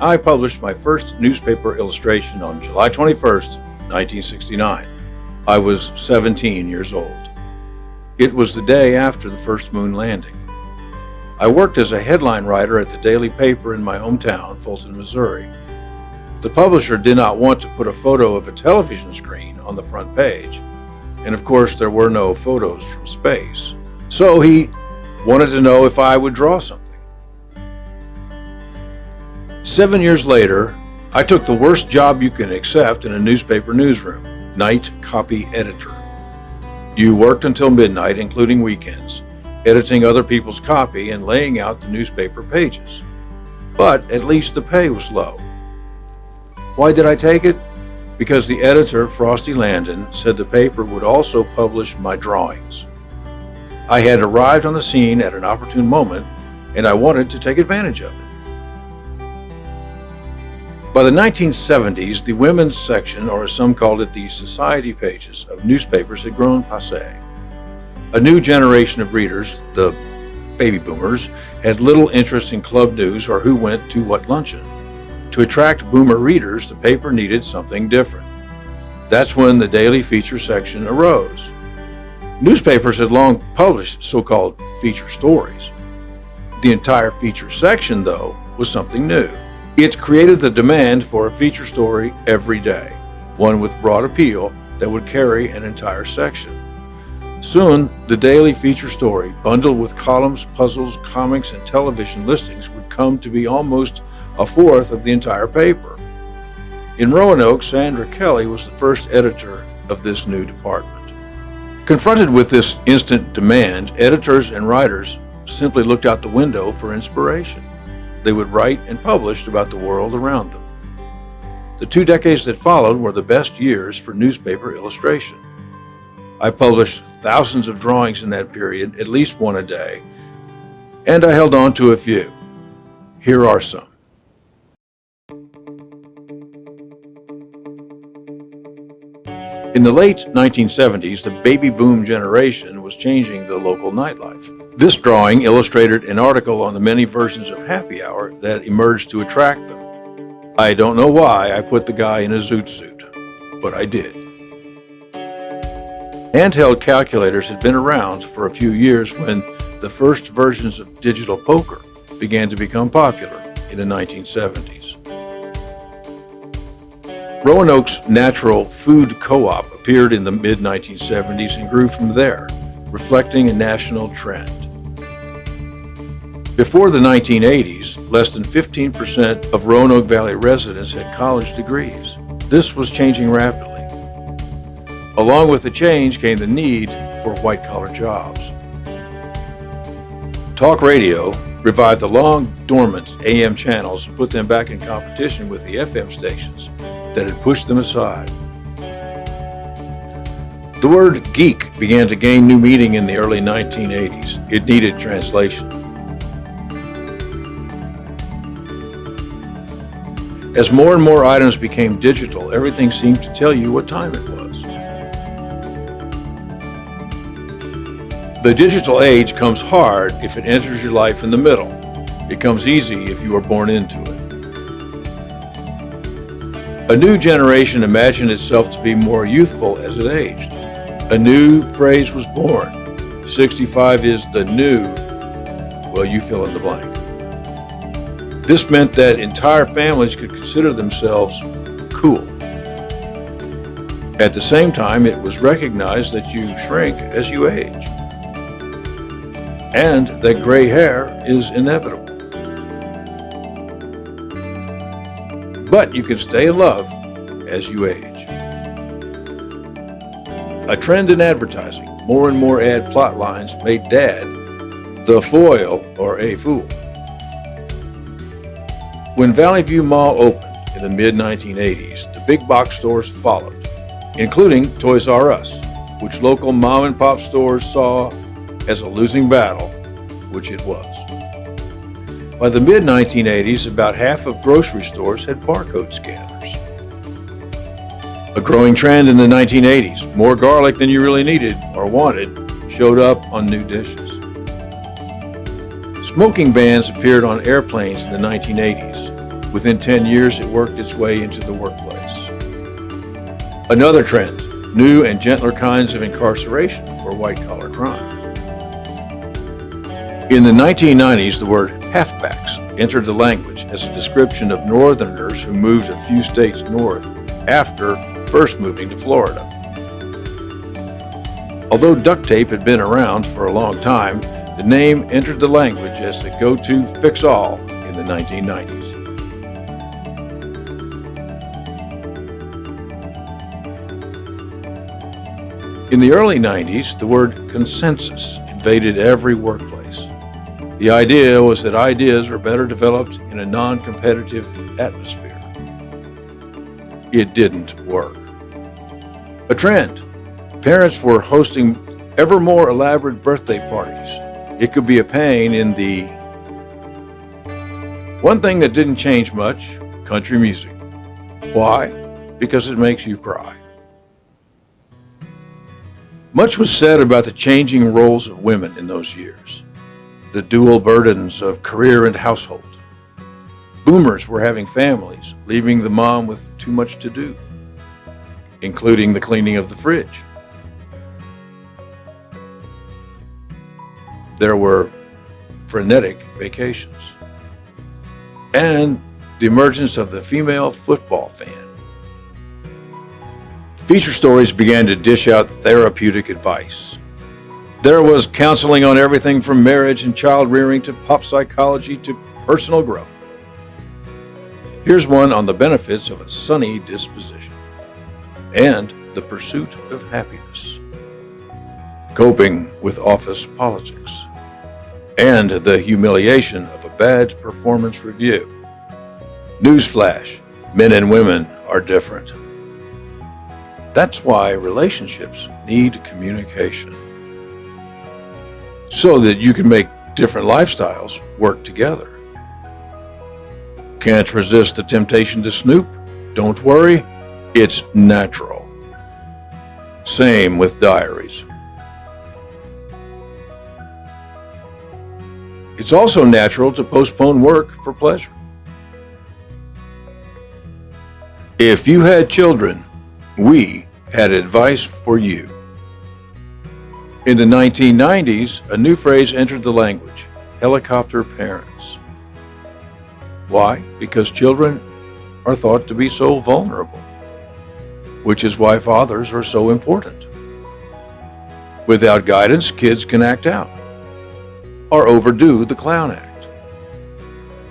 I published my first newspaper illustration on July 21st, 1969. I was 17 years old. It was the day after the first moon landing. I worked as a headline writer at the daily paper in my hometown, Fulton, Missouri. The publisher did not want to put a photo of a television screen on the front page, and of course there were no photos from space. So he wanted to know if I would draw something. 7 years later, I took the worst job you can accept in a newspaper newsroom, night copy editor. You worked until midnight, including weekends, editing other people's copy and laying out the newspaper pages. But at least the pay was low. Why did I take it? Because the editor, Frosty Landon, said the paper would also publish my drawings. I had arrived on the scene at an opportune moment, and I wanted to take advantage of it. By the 1970s, the women's section, or as some called it, the society pages of newspapers had grown passé. A new generation of readers, the baby boomers, had little interest in club news or who went to what luncheon. To attract boomer readers, the paper needed something different. That's when the daily feature section arose. Newspapers had long published so-called feature stories. The entire feature section, though, was something new. It created the demand for a feature story every day, one with broad appeal that would carry an entire section. Soon, the daily feature story, bundled with columns, puzzles, comics, and television listings, would come to be almost a fourth of the entire paper. In Roanoke, Sandra Kelly was the first editor of this new department. Confronted with this instant demand, editors and writers simply looked out the window for inspiration. They would write and publish about the world around them. The 2 decades that followed were the best years for newspaper illustration. I published thousands of drawings in that period, at least one a day, and I held on to a few. Here are some. In the late 1970s, the baby boom generation was changing the local nightlife. This drawing illustrated an article on the many versions of happy hour that emerged to attract them. I don't know why I put the guy in a zoot suit, but I did. Handheld calculators had been around for a few years when the first versions of digital poker began to become popular in the 1970s. Roanoke's Natural Food Co-op appeared in the mid-1970s and grew from there, reflecting a national trend. Before the 1980s, less than 15% of Roanoke Valley residents had college degrees. This was changing rapidly. Along with the change came the need for white-collar jobs. Talk radio revived the long-dormant AM channels and put them back in competition with the FM stations that had pushed them aside. The word geek began to gain new meaning in the early 1980s. It needed translation. As more and more items became digital, everything seemed to tell you what time it was. The digital age comes hard if it enters your life in the middle. It comes easy if you are born into it. A new generation imagined itself to be more youthful as it aged. A new phrase was born. 65 is the new, well, you fill in the blank. This meant that entire families could consider themselves cool. At the same time, it was recognized that you shrink as you age, and that gray hair is inevitable. But you can stay in love as you age. A trend in advertising, more and more ad plot lines made Dad the foil or a fool. When Valley View Mall opened in the mid-1980s, the big box stores followed, including Toys R Us, which local mom and pop stores saw as a losing battle, which it was. By the mid-1980s, about half of grocery stores had barcode scanners. A growing trend in the 1980s, more garlic than you really needed or wanted, showed up on new dishes. Smoking bans appeared on airplanes in the 1980s. Within 10 years, it worked its way into the workplace. Another trend, new and gentler kinds of incarceration for white-collar crime. In the 1990s, the word halfbacks entered the language as a description of Northerners who moved a few states north after first moving to Florida. Although duct tape had been around for a long time, the name entered the language as the go-to fix-all in the 1990s. In the early 90s, the word consensus invaded every workplace. The idea was that ideas are better developed in a non-competitive atmosphere. It didn't work. A trend. Parents were hosting ever more elaborate birthday parties. It could be a pain in the... One thing that didn't change much, country music. Why? Because it makes you cry. Much was said about the changing roles of women in those years, the dual burdens of career and household. Boomers were having families, leaving the mom with too much to do, including the cleaning of the fridge. There were frenetic vacations, and the emergence of the female football fan. Feature stories began to dish out therapeutic advice. There was counseling on everything from marriage and child rearing to pop psychology to personal growth. Here's one on the benefits of a sunny disposition and the pursuit of happiness, coping with office politics, and the humiliation of a bad performance review. Newsflash, men and women are different. That's why relationships need communication, so that you can make different lifestyles work together. Can't resist the temptation to snoop? Don't worry, it's natural. Same with diaries. It's also natural to postpone work for pleasure. If you had children, we had advice for you. In the 1990s, a new phrase entered the language, helicopter parents. Why? Because children are thought to be so vulnerable, which is why fathers are so important. Without guidance, kids can act out or overdo the clown act.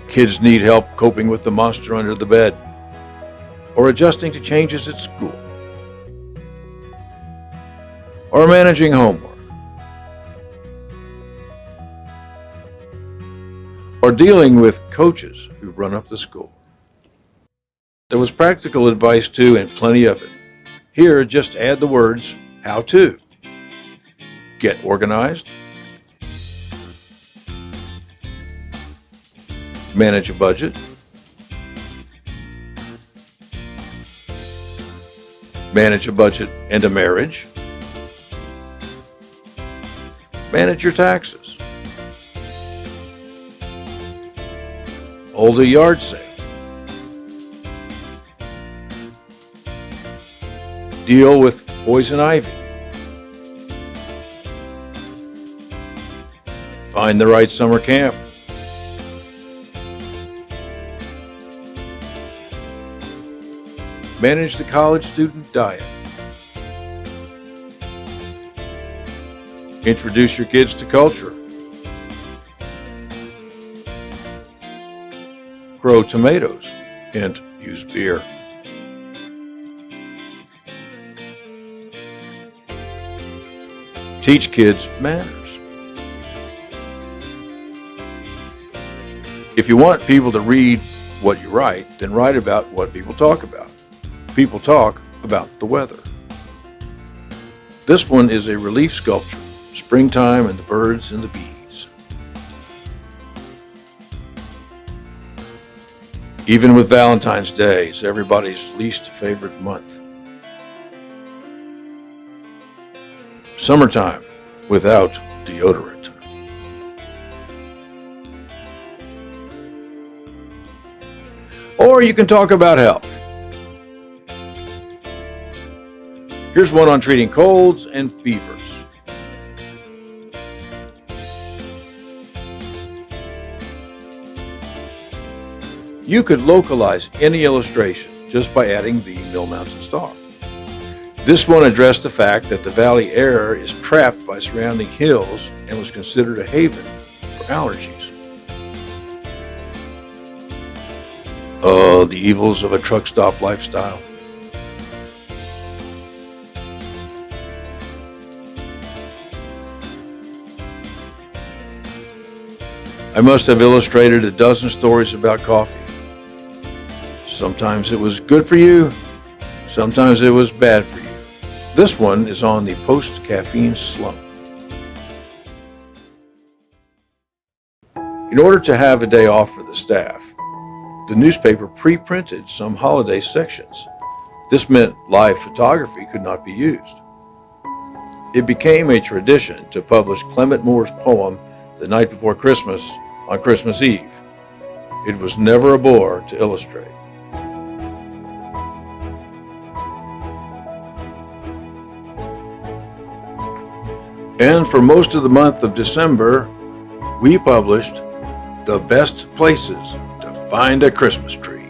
Kids need help coping with the monster under the bed or adjusting to changes at school or managing homework or dealing with coaches who run up the school. There was practical advice too, and plenty of it. Here, just add the words, how to. Get organized. Manage a budget. Manage a budget and a marriage. Manage your taxes. Hold a yard sale. Deal with poison ivy. Find the right summer camp. Manage the college student diet. Introduce your kids to culture. Grow tomatoes and use beer. Teach kids manners. If you want people to read what you write, then write about what people talk about. People talk about the weather. This one is a relief sculpture, springtime and the birds and the bees. Even with Valentine's Day, it's everybody's least favorite month. Summertime without deodorant. Or you can talk about health. Here's one on treating colds and fevers. You could localize any illustration just by adding the Mill Mountain Star. This one addressed the fact that the valley air is trapped by surrounding hills and was considered a haven for allergies. The evils of a truck stop lifestyle. I must have illustrated a dozen stories about coffee. Sometimes it was good for you, sometimes it was bad for you. This one is on the post-caffeine slump. In order to have a day off for the staff, the newspaper pre-printed some holiday sections. This meant live photography could not be used. It became a tradition to publish Clement Moore's poem, The Night Before Christmas, on Christmas Eve. It was never a bore to illustrate. And for most of the month of December, we published the best places to find a Christmas tree.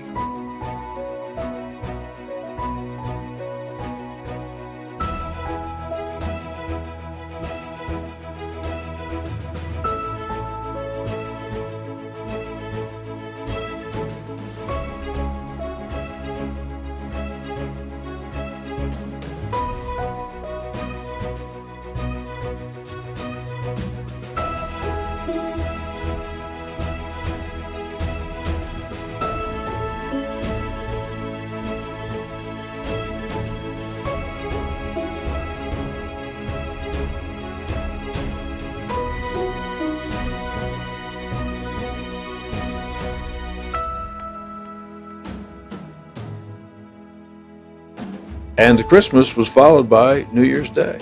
And Christmas was followed by New Year's Day.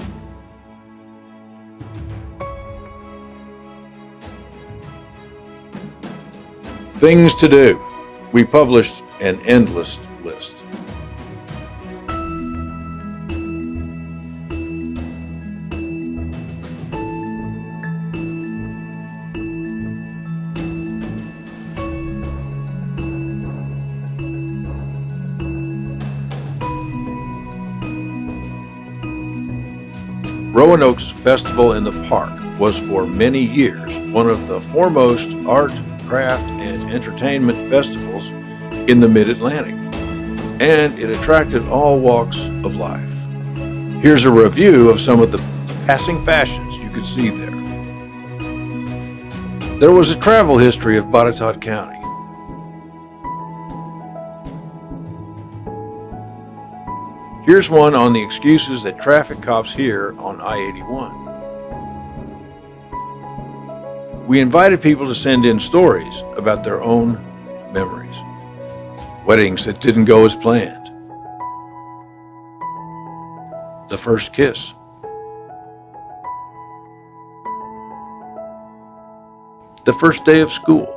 Things to do. We published an endless list. Roanoke's Festival in the Park was for many years one of the foremost art, craft, and entertainment festivals in the Mid-Atlantic, and it attracted all walks of life. Here's a review of some of the passing fashions you could see there. There was a travel history of Botetourt County. Here's one on the excuses that traffic cops hear on I-81. We invited people to send in stories about their own memories. Weddings that didn't go as planned. The first kiss. The first day of school.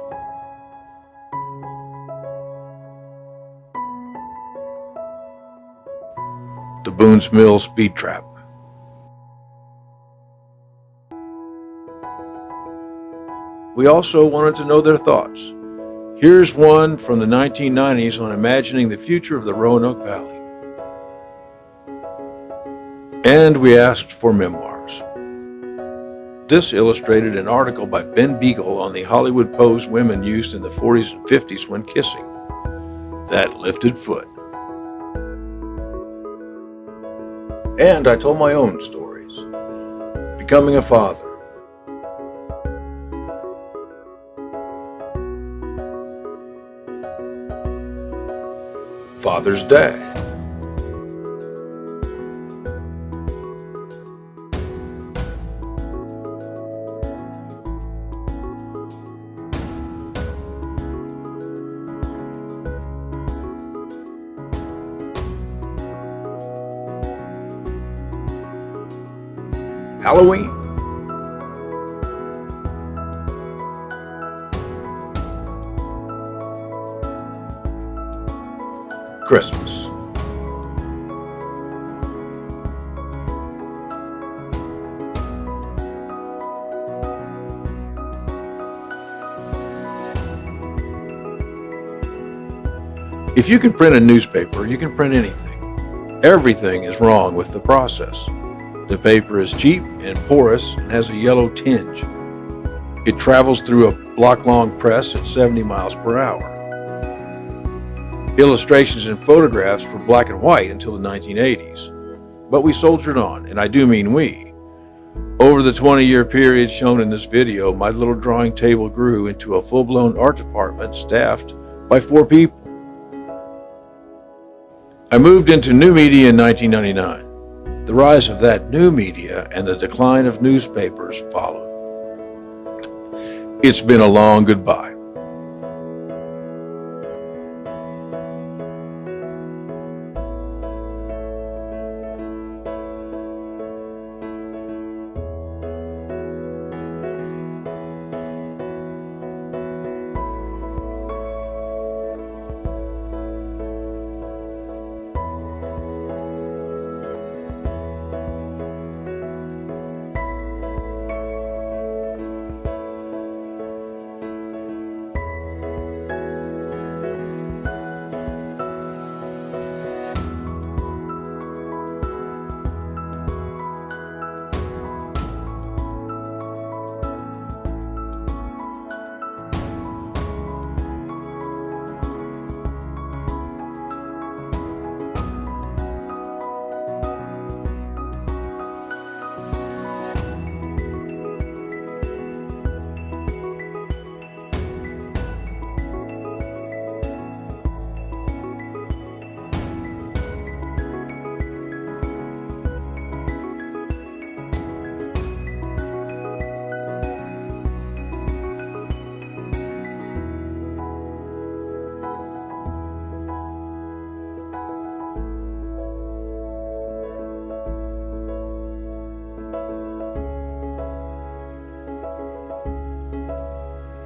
The Boone's Mill speed trap. We also wanted to know their thoughts. Here's one from the 1990s on imagining the future of the Roanoke Valley. And we asked for memoirs. This illustrated an article by Ben Beagle on the Hollywood pose women used in the 40s and 50s when kissing. That lifted foot. And I told my own stories. Becoming a father. Father's Day. Halloween. Christmas. If you can print a newspaper, you can print anything. Everything is wrong with the process. The paper is cheap and porous and has a yellow tinge. It travels through a block-long press at 70 miles per hour. Illustrations and photographs were black and white until the 1980s. But we soldiered on, and I do mean we. Over the 20-year period shown in this video, my little drawing table grew into a full-blown art department staffed by 4 people. I moved into new media in 1999. The rise of that new media and the decline of newspapers followed. It's been a long goodbye.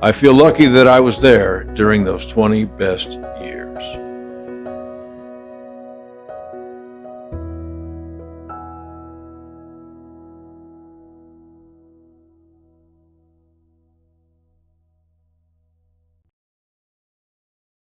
I feel lucky that I was there during those 20 best years.